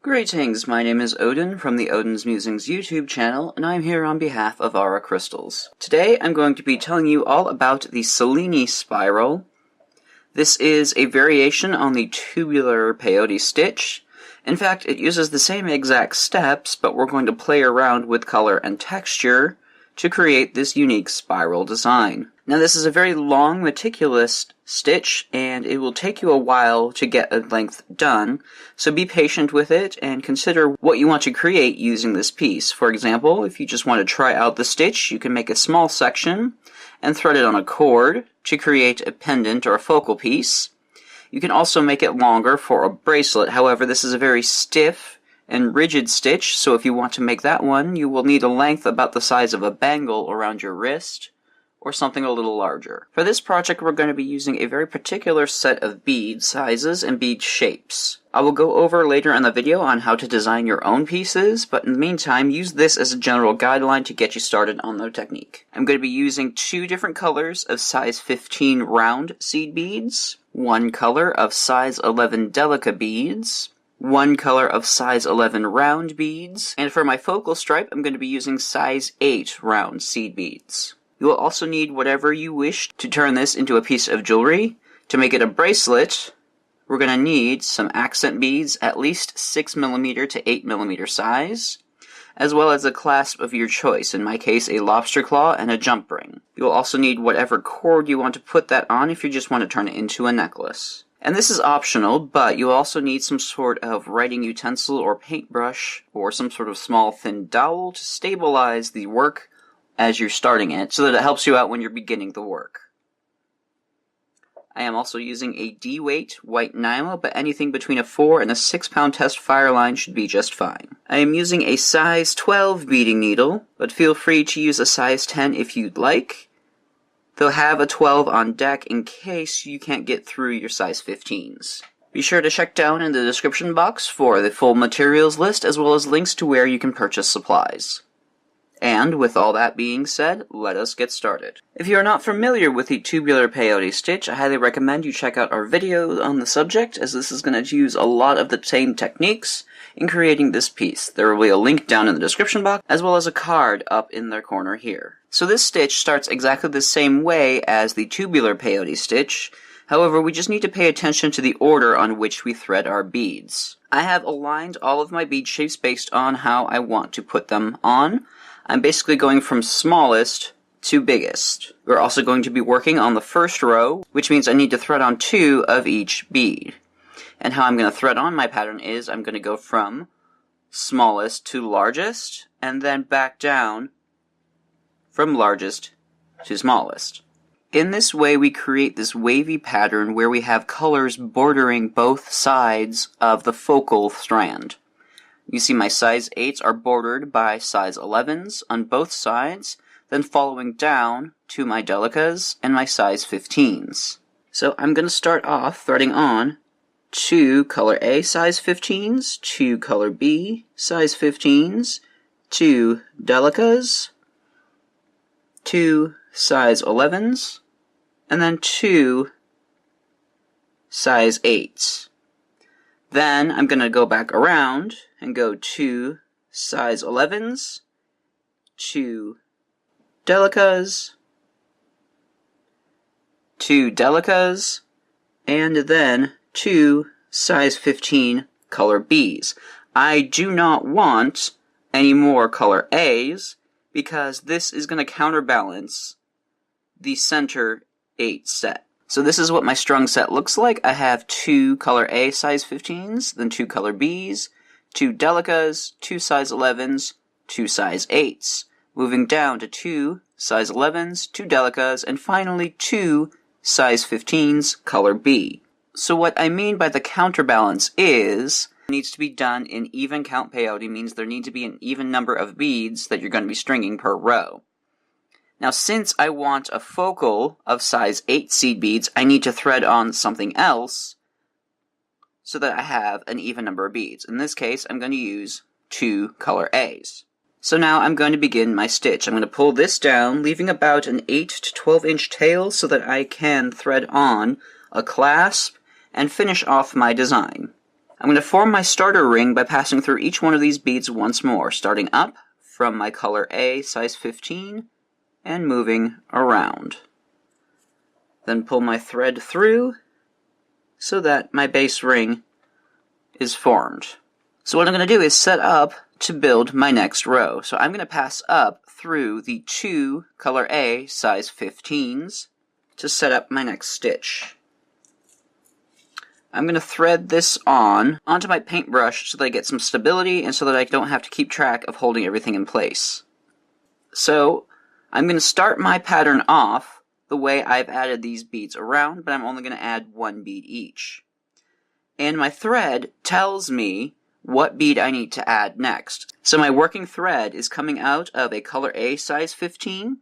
Greetings, my name is Odin from the Odin's Musings YouTube channel, and I'm here on behalf of Aura Crystals. Today I'm going to be telling you all about the Cellini Spiral. This is a variation on the Tubular Peyote Stitch. In fact, it uses the same exact steps, but we're going to play around with color and texture to create this unique spiral design. Now this is a very long, meticulous stitch, and it will take you a while to get a length done, so be patient with it and consider what you want to create using this piece. For example, if you just want to try out the stitch, you can make a small section and thread it on a cord to create a pendant or a focal piece. You can also make it longer for a bracelet. However, this is a very stiff and rigid stitch, so if you want to make that one, you will need a length about the size of a bangle around your wrist, or something a little larger. For this project, we're going to be using a very particular set of bead sizes and bead shapes. I will go over later in the video on how to design your own pieces, but in the meantime, use this as a general guideline to get you started on the technique. I'm going to be using two different colors of size 15 round seed beads, one color of size 11 Delica beads, one color of size 11 round beads, and for my focal stripe, I'm going to be using size 8 round seed beads. You will also need whatever you wish to turn this into a piece of jewelry. To make it a bracelet, we're going to need some accent beads, at least 6mm to 8mm size, as well as a clasp of your choice, in my case a lobster claw and a jump ring. You will also need whatever cord you want to put that on if you just want to turn it into a necklace. And this is optional, but you'll also need some sort of writing utensil or paintbrush, or some sort of small thin dowel to stabilize the work as you're starting it, so that it helps you out when you're beginning the work. I am also using a D-weight white Nymo, but anything between a 4 and a 6 pound test Fireline should be just fine. I am using a size 12 beading needle, but feel free to use a size 10 if you'd like. They'll have a 12 on deck in case you can't get through your size 15s. Be sure to check down in the description box for the full materials list, as well as links to where you can purchase supplies. And, with all that being said, let us get started. If you are not familiar with the Tubular Peyote Stitch, I highly recommend you check out our video on the subject, as this is going to use a lot of the same techniques in creating this piece. There will be a link down in the description box, as well as a card up in the corner here. So this stitch starts exactly the same way as the Tubular Peyote Stitch. However, we just need to pay attention to the order on which we thread our beads. I have aligned all of my bead shapes based on how I want to put them on. I'm basically going from smallest to biggest. We're also going to be working on the first row, which means I need to thread on 2 of each bead. And how I'm going to thread on my pattern is I'm going to go from smallest to largest, and then back down from largest to smallest. In this way, we create this wavy pattern where we have colors bordering both sides of the focal strand. You see my size 8s are bordered by size 11s on both sides, then following down to my Delicas and my size 15s. So I'm going to start off threading on 2 color A size 15s, 2 color B size 15s, 2 Delicas, 2 size 11s, and then 2 size 8s. Then I'm going to go back around and go 2 size 11s, 2 Delicas, 2 Delicas, and then 2 size 15 color Bs. I do not want any more color As because this is going to counterbalance the center 8 set. So this is what my strung set looks like. I have 2 color A size 15s, then 2 color Bs, 2 Delicas, 2 size 11s, 2 size 8s. Moving down to 2 size 11s, 2 Delicas, and finally 2 size 15s color B. So what I mean by the counterbalance is, it needs to be done in even count peyote, means there needs to be an even number of beads that you're going to be stringing per row. Now, since I want a focal of size 8 seed beads, I need to thread on something else so that I have an even number of beads. In this case, I'm going to use 2 color A's. So now I'm going to begin my stitch. I'm going to pull this down, leaving about an 8 to 12 inch tail so that I can thread on a clasp and finish off my design. I'm going to form my starter ring by passing through each one of these beads once more, starting up from my color A, size 15, and moving around. Then pull my thread through so that my base ring is formed. So what I'm going to do is set up to build my next row. So I'm going to pass up through the 2 color A size 15s to set up my next stitch. I'm going to thread this onto my paintbrush so that I get some stability and so that I don't have to keep track of holding everything in place. So I'm going to start my pattern off the way I've added these beads around, but I'm only going to add 1 bead each. And my thread tells me what bead I need to add next. So my working thread is coming out of a color A size 15.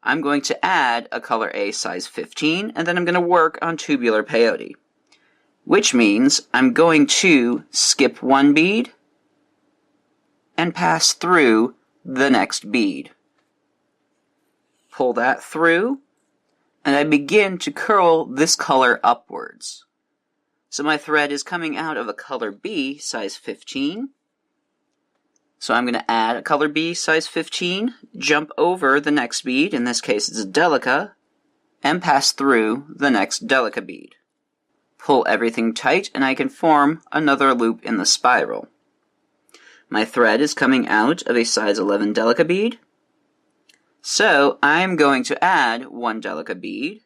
I'm going to add a color A size 15, and then I'm going to work on Tubular Peyote, which means I'm going to skip 1 bead and pass through the next bead. Pull that through, and I begin to curl this color upwards. So my thread is coming out of a color B size 15. So I'm going to add a color B size 15, jump over the next bead, in this case it's a Delica, and pass through the next Delica bead. Pull everything tight and I can form another loop in the spiral. My thread is coming out of a size 11 Delica bead. So I'm going to add 1 Delica bead,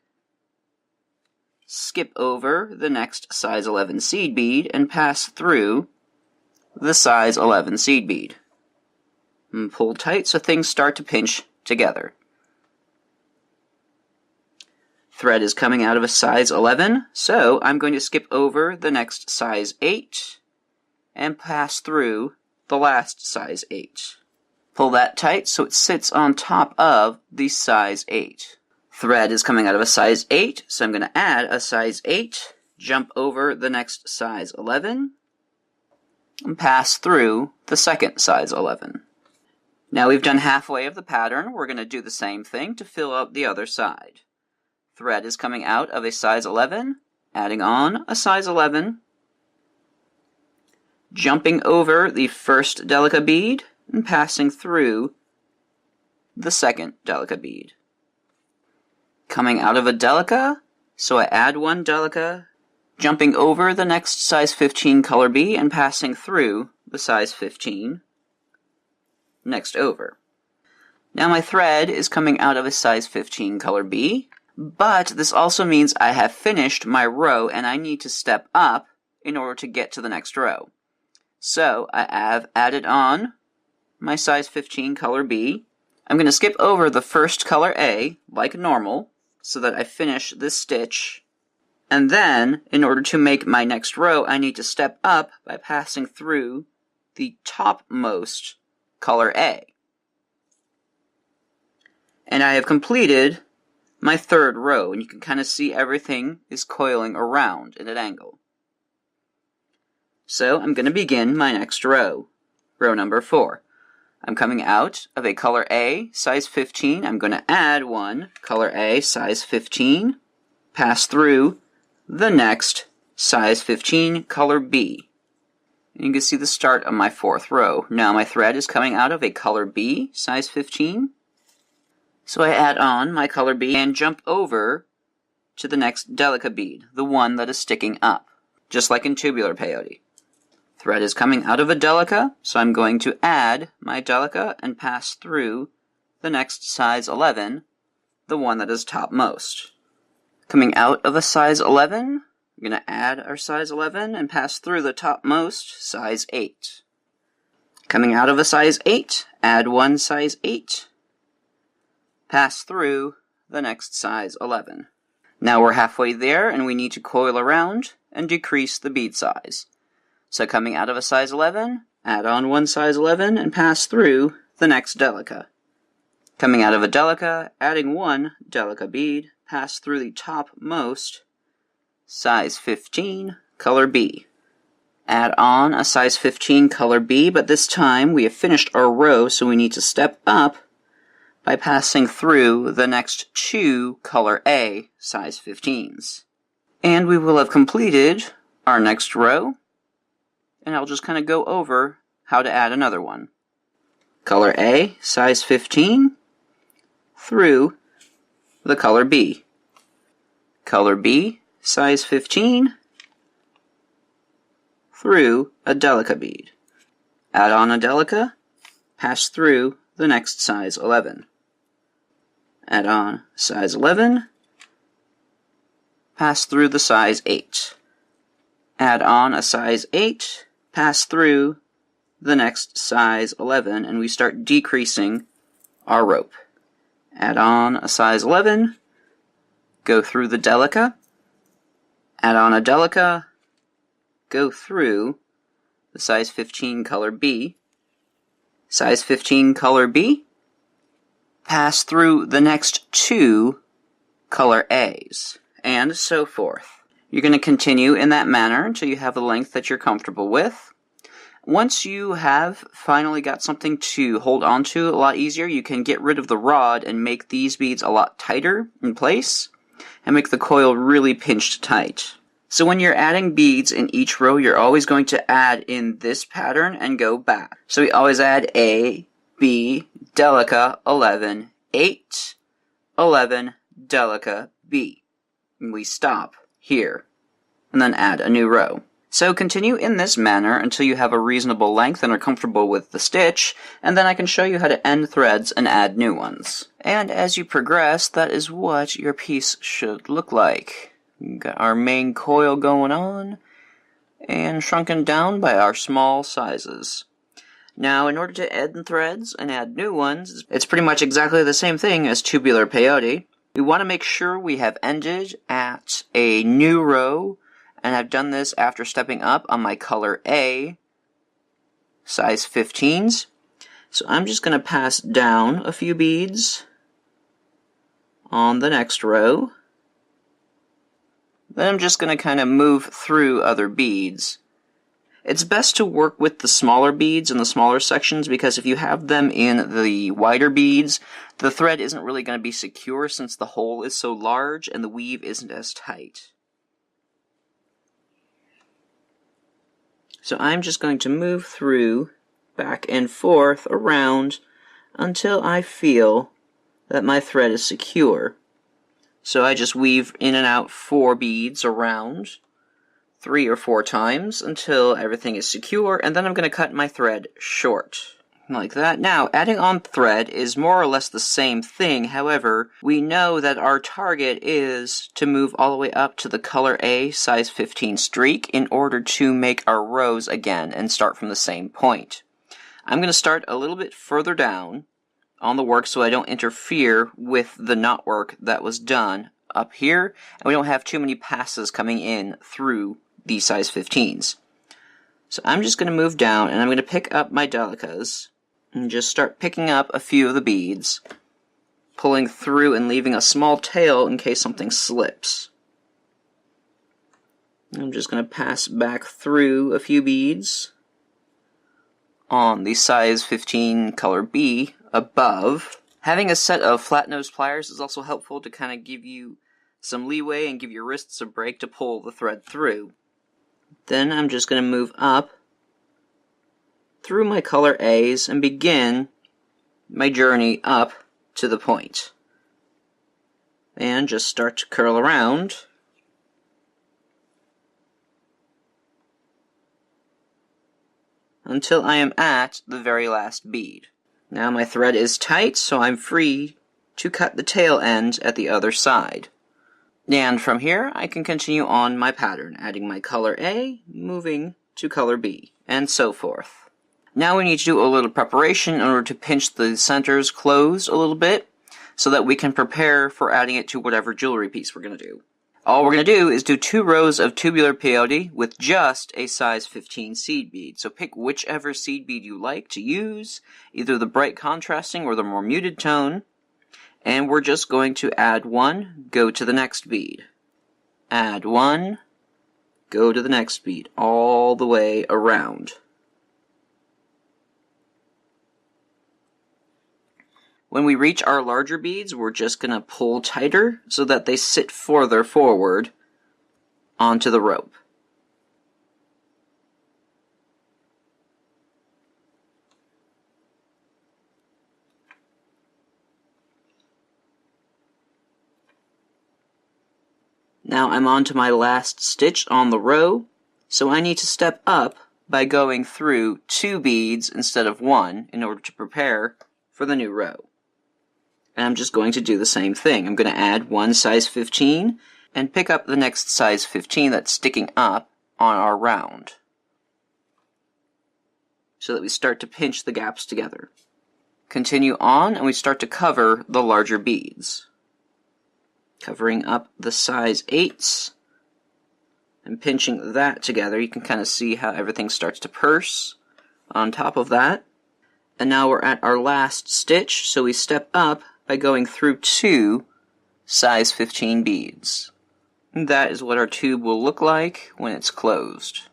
skip over the next size 11 seed bead, and pass through the size 11 seed bead. And pull tight so things start to pinch together. Thread is coming out of a size 11, so I'm going to skip over the next size 8 and pass through the last size 8. Pull that tight so it sits on top of the size 8. Thread is coming out of a size 8, so I'm going to add a size 8, jump over the next size 11, and pass through the second size 11. Now we've done halfway of the pattern, we're going to do the same thing to fill out the other side. Thread is coming out of a size 11, adding on a size 11, jumping over the first Delica bead, and passing through the second Delica bead. Coming out of a Delica, so I add 1 Delica, jumping over the next size 15 color B and passing through the size 15 next over. Now my thread is coming out of a size 15 color B, but this also means I have finished my row and I need to step up in order to get to the next row. So I have added on my size 15 color B. I'm going to skip over the first color A like normal so that I finish this stitch, and then in order to make my next row I need to step up by passing through the topmost color A. And I have completed my third row, and you can kind of see everything is coiling around at an angle. So I'm going to begin my next row, row number 4. I'm coming out of a color A, size 15. I'm going to add 1 color A, size 15, pass through the next size 15 color B. And you can see the start of my 4th row. Now my thread is coming out of a color B, size 15. So I add on my color B and jump over to the next Delica bead, the one that is sticking up, just like in Tubular Peyote. Thread is coming out of a Delica, so I'm going to add my Delica and pass through the next size 11, the one that is topmost. Coming out of a size 11, I'm going to add our size 11 and pass through the topmost size 8. Coming out of a size 8, add 1 size 8, pass through the next size 11. Now we're halfway there and we need to coil around and decrease the bead size. So coming out of a size 11, add on 1 size 11 and pass through the next Delica. Coming out of a Delica, adding 1 Delica bead, pass through the topmost size 15 color B. Add on a size 15 color B, but this time we have finished our row, so we need to step up by passing through the next 2 color A size 15s. And we will have completed our next row, and I'll just kind of go over how to add another one. Color A, size 15, through the color B. Color B, size 15, through a Delica bead. Add on a Delica, pass through the next size 11. Add on size 11, pass through the size 8. Add on a size 8, pass through the next size 11, and we start decreasing our rope. Add on a size 11, go through the Delica, add on a Delica, go through the size 15 color B, size 15 color B, pass through the next two color A's, and so forth. You're going to continue in that manner until you have a length that you're comfortable with. Once you have finally got something to hold on to a lot easier, you can get rid of the rod and make these beads a lot tighter in place and make the coil really pinched tight. So when you're adding beads in each row, you're always going to add in this pattern and go back. So we always add A, B, Delica, 11, 8, 11, Delica, B. And we stop here, and then add a new row. So continue in this manner until you have a reasonable length and are comfortable with the stitch, and then I can show you how to end threads and add new ones. And as you progress, that is what your piece should look like. We've got our main coil going on, and shrunken down by our small sizes. Now, in order to end threads and add new ones, it's pretty much exactly the same thing as Tubular Peyote. We want to make sure we have ended at a new row, and I've done this after stepping up on my color A, size 15s. So I'm just going to pass down a few beads on the next row. Then I'm just going to kind of move through other beads. It's best to work with the smaller beads in the smaller sections, because if you have them in the wider beads, the thread isn't really going to be secure since the hole is so large and the weave isn't as tight. So I'm just going to move through, back and forth, around, until I feel that my thread is secure. So I just weave in and out 4 beads around, 3 or 4 times, until everything is secure, and then I'm going to cut my thread short. Like that. Now, adding on thread is more or less the same thing. However, we know that our target is to move all the way up to the color A size 15 streak in order to make our rows again and start from the same point. I'm going to start a little bit further down on the work so I don't interfere with the knot work that was done up here, and we don't have too many passes coming in through the size 15s. So I'm just going to move down, and I'm going to pick up my Delicas and just start picking up a few of the beads, pulling through and leaving a small tail in case something slips. I'm just going to pass back through a few beads on the size 15 color B above. Having a set of flat nose pliers is also helpful to kind of give you some leeway and give your wrists a break to pull the thread through. Then I'm just going to move up through my color A's and begin my journey up to the point. And just start to curl around until I am at the very last bead. Now my thread is tight, so I'm free to cut the tail end at the other side. And from here, I can continue on my pattern, adding my color A, moving to color B, and so forth. Now we need to do a little preparation in order to pinch the centers closed a little bit, so that we can prepare for adding it to whatever jewelry piece we're going to do. All we're going to do is do 2 rows of Tubular Peyote with just a size 15 seed bead. So pick whichever seed bead you like to use, either the bright contrasting or the more muted tone. And we're just going to add 1, go to the next bead. Add 1, go to the next bead, all the way around. When we reach our larger beads, we're just going to pull tighter so that they sit further forward onto the rope. Now I'm on to my last stitch on the row, so I need to step up by going through 2 beads instead of 1 in order to prepare for the new row. And I'm just going to do the same thing. I'm going to add 1 size 15 and pick up the next size 15 that's sticking up on our round, so that we start to pinch the gaps together. Continue on and we start to cover the larger beads, covering up the size 8s and pinching that together. You can kind of see how everything starts to purse on top of that. And now we're at our last stitch, so we step up by going through 2 size 15 beads. And that is what our tube will look like when it's closed.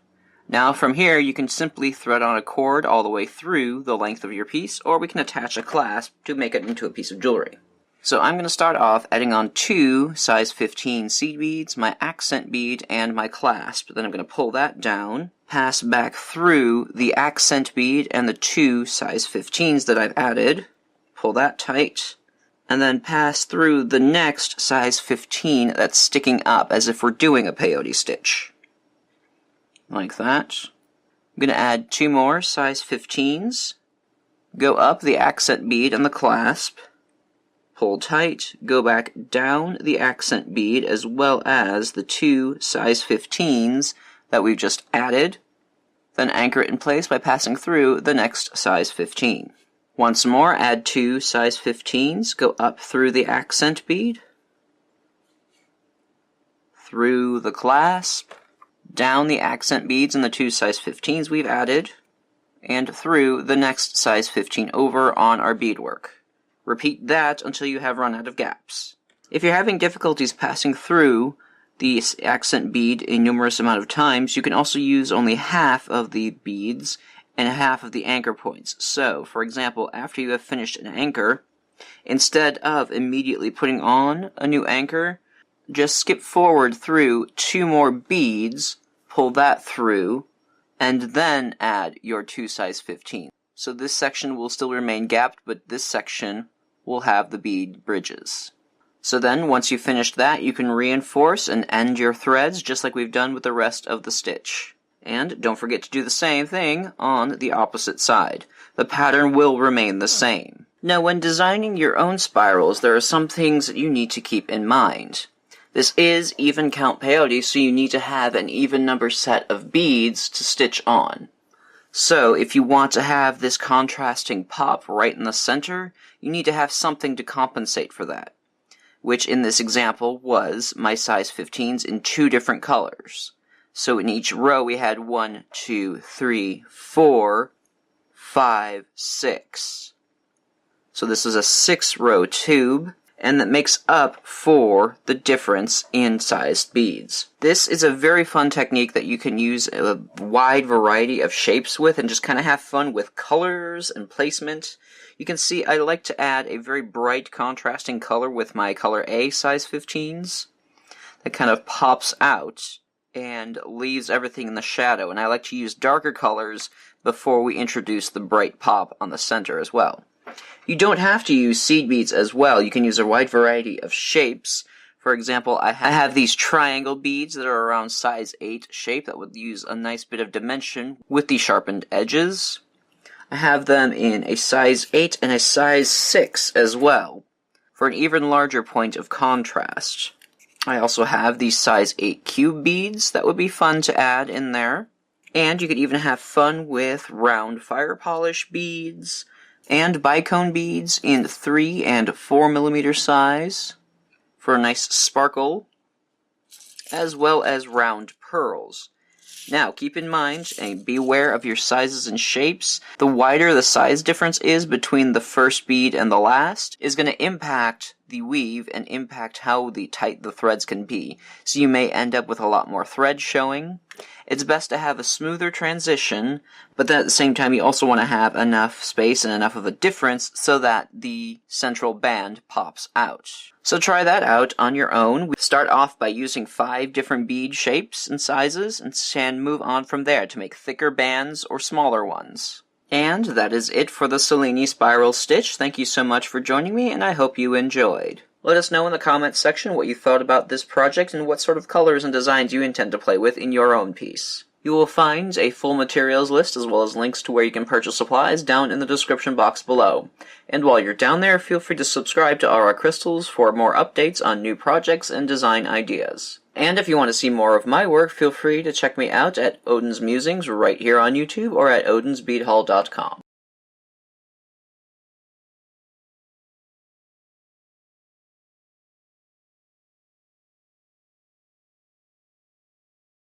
Now from here you can simply thread on a cord all the way through the length of your piece, or we can attach a clasp to make it into a piece of jewelry. So I'm going to start off adding on 2 size 15 seed beads, my accent bead, and my clasp. Then I'm going to pull that down, pass back through the accent bead and the 2 size 15s that I've added, pull that tight, and then pass through the next size 15 that's sticking up as if we're doing a peyote stitch. Like that. I'm going to add 2 more size 15s, go up the accent bead and the clasp, pull tight, go back down the accent bead as well as the 2 size 15s that we've just added, then anchor it in place by passing through the next size 15. Once more, add 2 size 15s, go up through the accent bead, through the clasp, down the accent beads and the 2 size 15s we've added, and through the next size 15 over on our beadwork. Repeat that until you have run out of gaps. If you're having difficulties passing through the accent bead a numerous amount of times, you can also use only half of the beads and half of the anchor points. So, for example, after you have finished an anchor, instead of immediately putting on a new anchor, just skip forward through 2 more beads, pull that through, and then add your 2 size 15. So this section will still remain gapped, but this section will have the bead bridges. So then, once you've finished that, you can reinforce and end your threads just like we've done with the rest of the stitch. And don't forget to do the same thing on the opposite side. The pattern will remain the same. Now, when designing your own spirals, there are some things that you need to keep in mind. This is even count peyote, so you need to have an even number set of beads to stitch on. So, if you want to have this contrasting pop right in the center, you need to have something to compensate for that, which in this example was my size 15s in 2 different colors. So in each row we had 1, 2, 3, 4, 5, 6. So this is a 6-row tube, and that makes up for the difference in sized beads. This is a very fun technique that you can use a wide variety of shapes with and just kind of have fun with colors and placement. You can see I like to add a very bright contrasting color with my color A size 15s that kind of pops out and leaves everything in the shadow, and I like to use darker colors before we introduce the bright pop on the center as well. You don't have to use seed beads as well. You can use a wide variety of shapes. For example, I have these triangle beads that are around size 8 shape that would use a nice bit of dimension with the sharpened edges. I have them in a size 8 and a size 6 as well, for an even larger point of contrast. I also have these size 8 cube beads that would be fun to add in there. And you could even have fun with round fire polish beads and bicone beads in 3 and 4 millimeter size for a nice sparkle, as well as round pearls. Now, keep in mind and beware of your sizes and shapes. The wider the size difference is between the first bead and the last is going to impact the weave and impact how tight the threads can be. So you may end up with a lot more thread showing. It's best to have a smoother transition, but then at the same time you also want to have enough space and enough of a difference so that the central band pops out. So try that out on your own. We start off by using 5 different bead shapes and sizes and move on from there to make thicker bands or smaller ones. And that is it for the Cellini Spiral stitch. Thank you so much for joining me, and I hope you enjoyed. Let us know in the comments section what you thought about this project and what sort of colors and designs you intend to play with in your own piece. You will find a full materials list as well as links to where you can purchase supplies down in the description box below. And while you're down there, feel free to subscribe to Aura Crystals for more updates on new projects and design ideas. And if you want to see more of my work, feel free to check me out at Odin's Musings right here on YouTube or at odinsbeadhall.com.